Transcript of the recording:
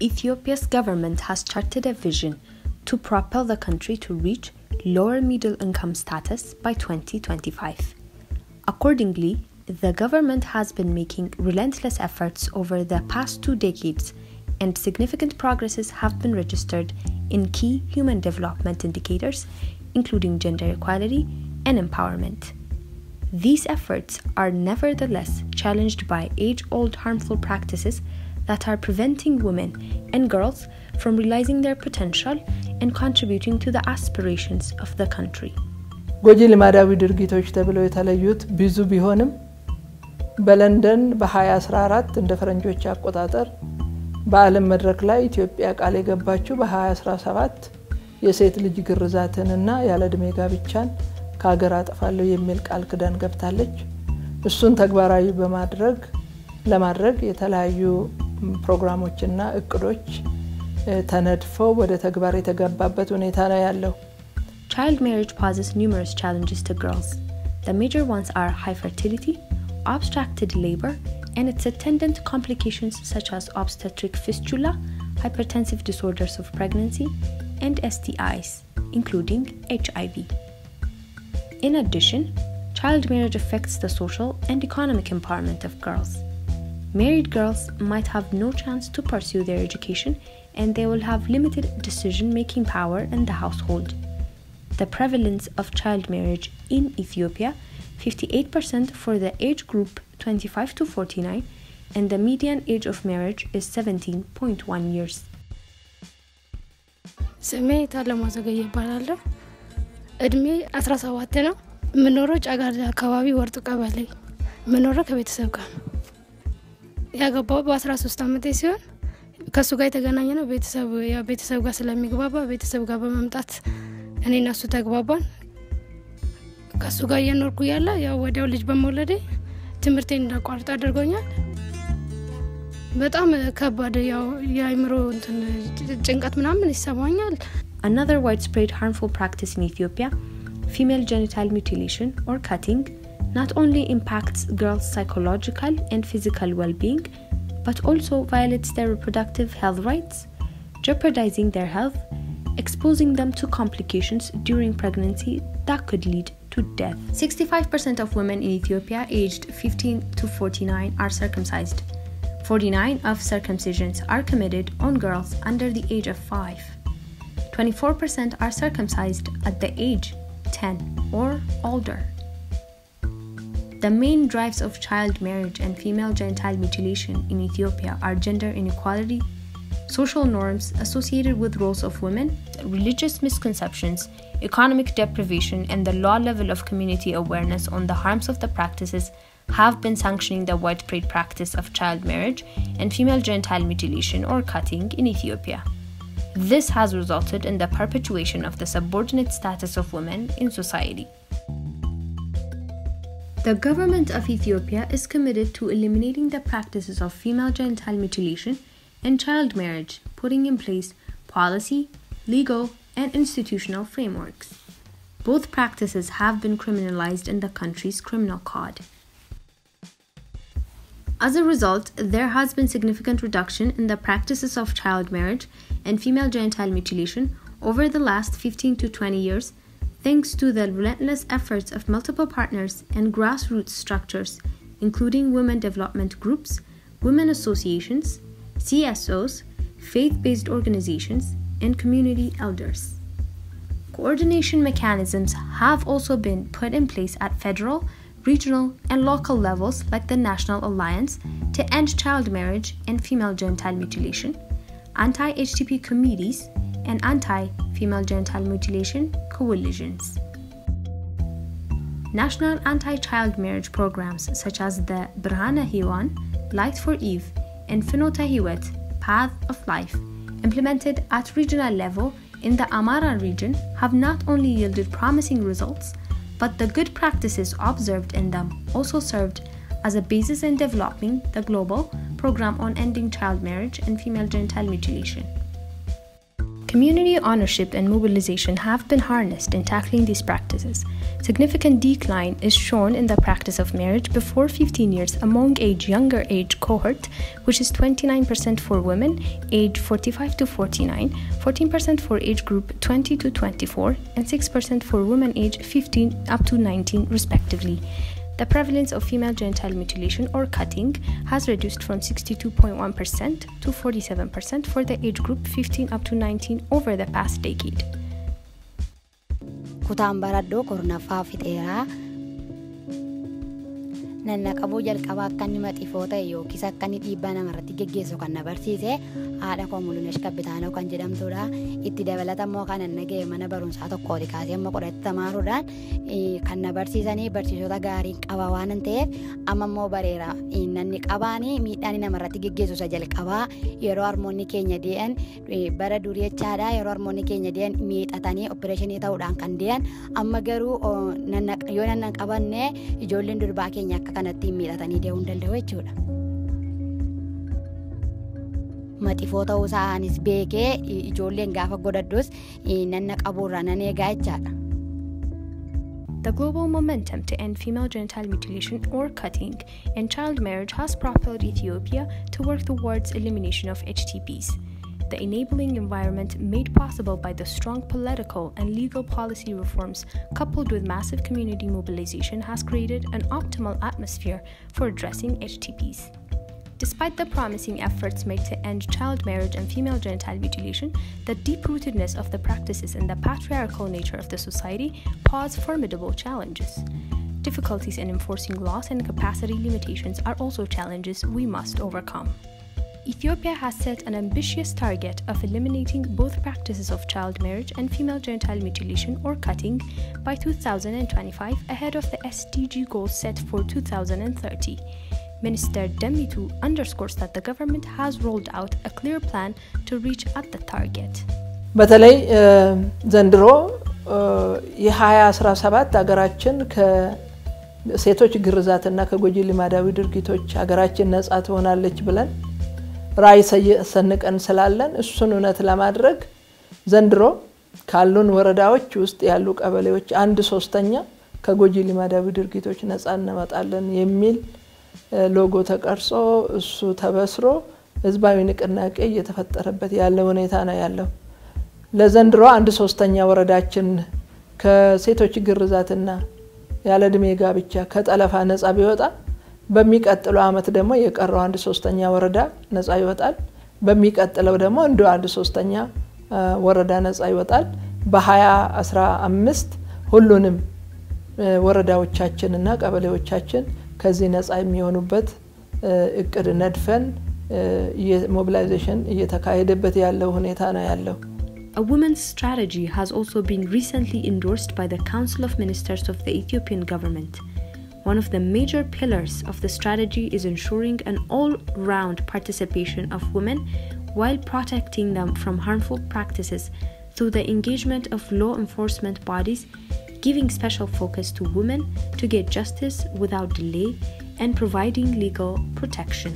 Ethiopia's government has charted a vision to propel the country to reach lower middle income status by 2025. Accordingly, the government has been making relentless efforts over the past 2 decades, and significant progresses have been registered in key human development indicators, including gender equality and empowerment. These efforts are nevertheless challenged by age-old harmful practices that are preventing women and girls from realizing their potential and contributing to the aspirations of the country. ጎጂ ልማዳዊ ድርጊቶች ተብለው የተለዩት ብዙ ቢሆንም በለንደን በ2014 እንደ ፈረንጆች አቆጣጠር በዓለም መድረክ ላይ ኢትዮጵያ ቃል የገባችው በ2017 የሴት ልጅ ግርዛትንና ያለ ዕድሜ ጋብቻን ከሀገር አጠፋለሁ የሚል ቃል ክዳን ገብታለች። እሱን ተግባራዊ ለማድረግ የተለያዩ ፕሮግራሞችና እቅዶች ተነድፈው ወደ ተግባር የተገባበት ሁኔታ ነው ያለው። Child marriage poses numerous challenges to girls. The major ones are high fertility, obstructed labor, and its attendant complications such as obstetric fistula, hypertensive disorders of pregnancy, and STIs, including HIV. In addition, child marriage affects the social and economic empowerment of girls. Married girls might have no chance to pursue their education, and they will have limited decision-making power in the household. The prevalence of child marriage in Ethiopia, 58% for the age group 25 to 49, and the median age of marriage is 17.1 years. ስሜ ታለማዘገየ ይባላል። እድሜ 17 ነው። ምኖረው ጫጋር አካባቢ ወርጡ ቀበሌ ምኖረው ከቤተሰብ ጋር ያገባው በ13 ዓመቴ ሲሆን ከሱ ጋር የተገናኘ ነው። ቤተሰብ ጋር ስለሚግባባ ቤተሰብ ጋር በመምጣት እኔና እሱ ተግባባን። ከሱ ጋር እየኖርኩ ያለ ያው ወዲያው ልጅ በመውለዴ ትምህርቴን እንዳቋርጥ አድርጎኛል። በጣም ከባድ ያው የአይምሮ ጭንቀት ምናምን ይሰማኛል። Another widespread harmful practice in Ethiopia, female genital mutilation or cutting, not only impacts girls' psychological and physical well-being, but also violates their reproductive health rights, jeopardizing their health, exposing them to complications during pregnancy that could lead to death. 65% of women in Ethiopia aged 15 to 49 are circumcised. 49 of circumcisions are committed on girls under the age of 5. 24% are circumcised at the age 10 or older. The main drives of child marriage and female genital mutilation in Ethiopia are gender inequality, social norms associated with roles of women, religious misconceptions, economic deprivation, and the low level of community awareness on the harms of the practices have been sanctioning the widespread practice of child marriage and female genital mutilation or cutting in Ethiopia. This has resulted in the perpetuation of the subordinate status of women in society. The government of Ethiopia is committed to eliminating the practices of female genital mutilation and child marriage, putting in place policy, legal, and institutional frameworks. Both practices have been criminalized in the country's criminal code. As a result, there has been significant reduction in the practices of child marriage and female genital mutilation over the last 15 to 20 years, thanks to the relentless efforts of multiple partners and grassroots structures, including women development groups, women associations, CSOs, faith-based organizations, and community elders. Coordination mechanisms have also been put in place at federal, regional, and local levels like the National Alliance to End Child Marriage and Female Genital Mutilation, anti-HTP committees, and anti-female genital mutilation coalitions. National anti-child marriage programs such as the Brhana Hiwan, Light for Eve, and Finota Hiwet, Path of Life, implemented at regional level in the Amara region, have not only yielded promising results, but the good practices observed in them also served as a basis in developing the global program on ending child marriage and female genital mutilation. Community ownership and mobilization have been harnessed in tackling these practices. Significant decline is shown in the practice of marriage before 15 years among younger age cohort, which is 29% for women aged 45 to 49, 14% for age group 20 to 24, and 6% for women aged 15 up to 19 respectively. The prevalence of female genital mutilation or cutting has reduced from 62.1% to 47% for the age group 15 up to 19 over the past decade. Kutaan baradhoo kornaffaa fixeeraa nannaqabuu jalqabaa akka inni maxifoo ta'e yookiis akka inni dhiibbaa namarratti geggeessu kan na barsiise haadha koo Mulunesh Kabbitaanoo kan jedhamtudha. Itti dabalatammoo kan nagee mana barumsaa tokkooti kaasee amma qorratti tamaaruudhaan kan na barsiisanii barsiisota gaariin qaba waan ta'eef amma immoo bareera namni qabaanii miidhaan namarratti geggeessu isa jalqabaa yeroo harmoonni keenya dee'an bara durii jechaadha. Yeroo harmoonni keenya dee'an miidhatanii opereeshinii ta'uudhaan kan dee'an amma garuu yoo nan qabanne ijoolleen durbaa keenya akka kanatti miidhatanii dee'uu hin danda'u jechuudha. Maxifoo ta'uu isaanis beekee ijoolleen gaafa godhadhus nanna qabuurra nan eegaa jechaadha. The global momentum to end female genital mutilation or cutting and child marriage has propelled Ethiopia to work towards elimination of HTPs. The enabling environment made possible by the strong political and legal policy reforms coupled with massive community mobilization has created an optimal atmosphere for addressing HTPs. Despite the promising efforts made to end child marriage and female genital mutilation, the deep-rootedness of the practices and the patriarchal nature of the society pose formidable challenges. Difficulties in enforcing laws and capacity limitations are also challenges we must overcome. Ethiopia has set an ambitious target of eliminating both practices of child marriage and female genital mutilation or cutting by 2025 ahead of the SDG goals set for 2030. Minister Demitu underscores that the government has rolled out a clear plan to reach at the target. በተለይ ዘንድሮ የ2017 ሀገራችን ከሴቶች ግርዛትና ከጎጂ ልማዳዊ ድርጊቶች ሀገራችን ነጻ ትሆናለች ብለን ራዕይ ሰንቀን ስላለን እሱን እውነት ለማድረግ ዘንድሮ ካሉን ወረዳዎች ውስጥ ያሉ ቀበሌዎች 1/3 ከጎጂ ልማዳዊ ድርጊቶች ነጻ እናመጣለን የሚል ሎጎ ተቀርጾ እሱ ተበስሮ ህዝባዊ ንቅናቄ እየተፈጠረበት ያለ ሁኔታ ነው ያለው። ለዘንድሮ 1/3 ወረዳችን ከሴቶች ግርዛትና ያለ እድሜ ጋብቻ ከጠለፋ ነጻ ቢወጣ በሚቀጥለው አመት ደግሞ የቀረው 1/3 ወረዳ ነጻ ይወጣል። በሚቀጥለው ደግሞ እንደ 1/3 ወረዳ ነጻ ይወጣል። በ2015 ሁሉንም ወረዳዎቻችንና ቀበሌዎቻችን ከዚህ ነጻ የሚሆኑበት እቅድ ነድፈን የሞቢላይዜሽን እየተካሄደበት ያለው ሁኔታ ነው ያለው። A women's strategy has also been recently endorsed by the Council of Ministers of the Ethiopian government. One of the major pillars of the strategy is ensuring an all-round participation of women while protecting them from harmful practices through the engagement of law enforcement bodies, giving special focus to women to get justice without delay, and providing legal protection.